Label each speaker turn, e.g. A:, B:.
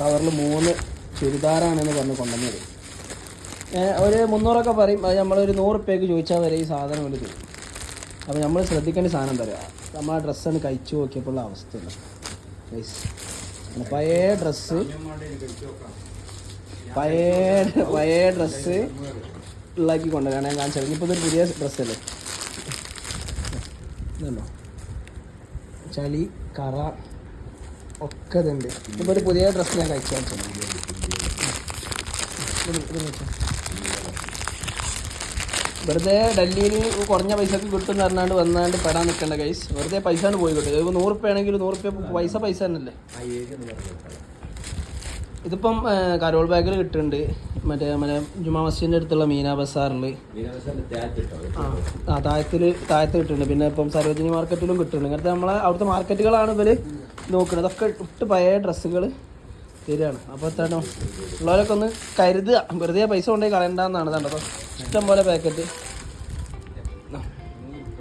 A: കവറിൽ 3 ചുരിദാറാണെന്ന് പറഞ്ഞ് കൊണ്ടുവന്നത്. ഒരു 300 പറയും. അത് നമ്മളൊരു 100 റുപ്യക്ക് ചോദിച്ചാൽ വരെ ഈ സാധനം കൊണ്ട് തരും. അപ്പോൾ നമ്മൾ ശ്രദ്ധിക്കേണ്ട സാധനം എന്താ പറയുക, നമ്മൾ ആ ഡ്രസ്സാണ് കഴിച്ചു നോക്കിയപ്പോഴുള്ള അവസ്ഥയാണ് ഗൈസ്. പഴയ ഡ്രസ്സ് ഉള്ളാക്കി കൊണ്ടുവരാണ് ഞാൻ കാണിച്ചത്. ഇനിയിപ്പോൾ ഇതൊരു പുതിയ ഡ്രസ്സല്ലേ, ഇതുണ്ടോ ചളി കറ ഒക്കെ ഇതുണ്ട്. ഇപ്പോൾ ഒരു പുതിയ ഡ്രസ്സ് ഞാൻ കഴിച്ചു കാണിച്ചത്. വെറുതെ ഡൽഹിയിൽ കുറഞ്ഞ പൈസക്ക് കിട്ടും എന്ന് പറഞ്ഞാണ്ട് വന്നാണ്ട് പെടാൻ നിൽക്കേണ്ട ഗൈസ്. വെറുതെ പൈസ പോയി കിട്ടും. ഇപ്പോൾ 100 റുപ്യ ആണെങ്കിൽ 100 റുപ്യ പൈസ തന്നെയല്ലേ. ഇതിപ്പം കരോൾ ബാഗിൽ കിട്ടുന്നുണ്ട്. മറ്റേ ജുമാ മസ്ജിദിൻ്റെ അടുത്തുള്ള മീന ബസാറിൽ താഴത്ത് കിട്ടുന്നുണ്ട്. പിന്നെ ഇപ്പം സരോജിനി മാർക്കറ്റിലും കിട്ടുന്നുണ്ട്. ഇങ്ങനത്തെ നമ്മളെ അവിടുത്തെ മാർക്കറ്റുകളാണ് ഇവർ നോക്കുന്നത്. അതൊക്കെ ഇട്ട് പഴയ ഡ്രസ്സുകൾ ശരിയാണ്. അപ്പോൾ എത്താണോ ഉള്ളവരൊക്കെ ഒന്ന് കരുതുക, വെറുതെ പൈസ കൊണ്ടുപോയി കളയണ്ടെന്നാണ്. കണ്ടോ ഇഷ്ടം പോലെ പാക്കറ്റ്.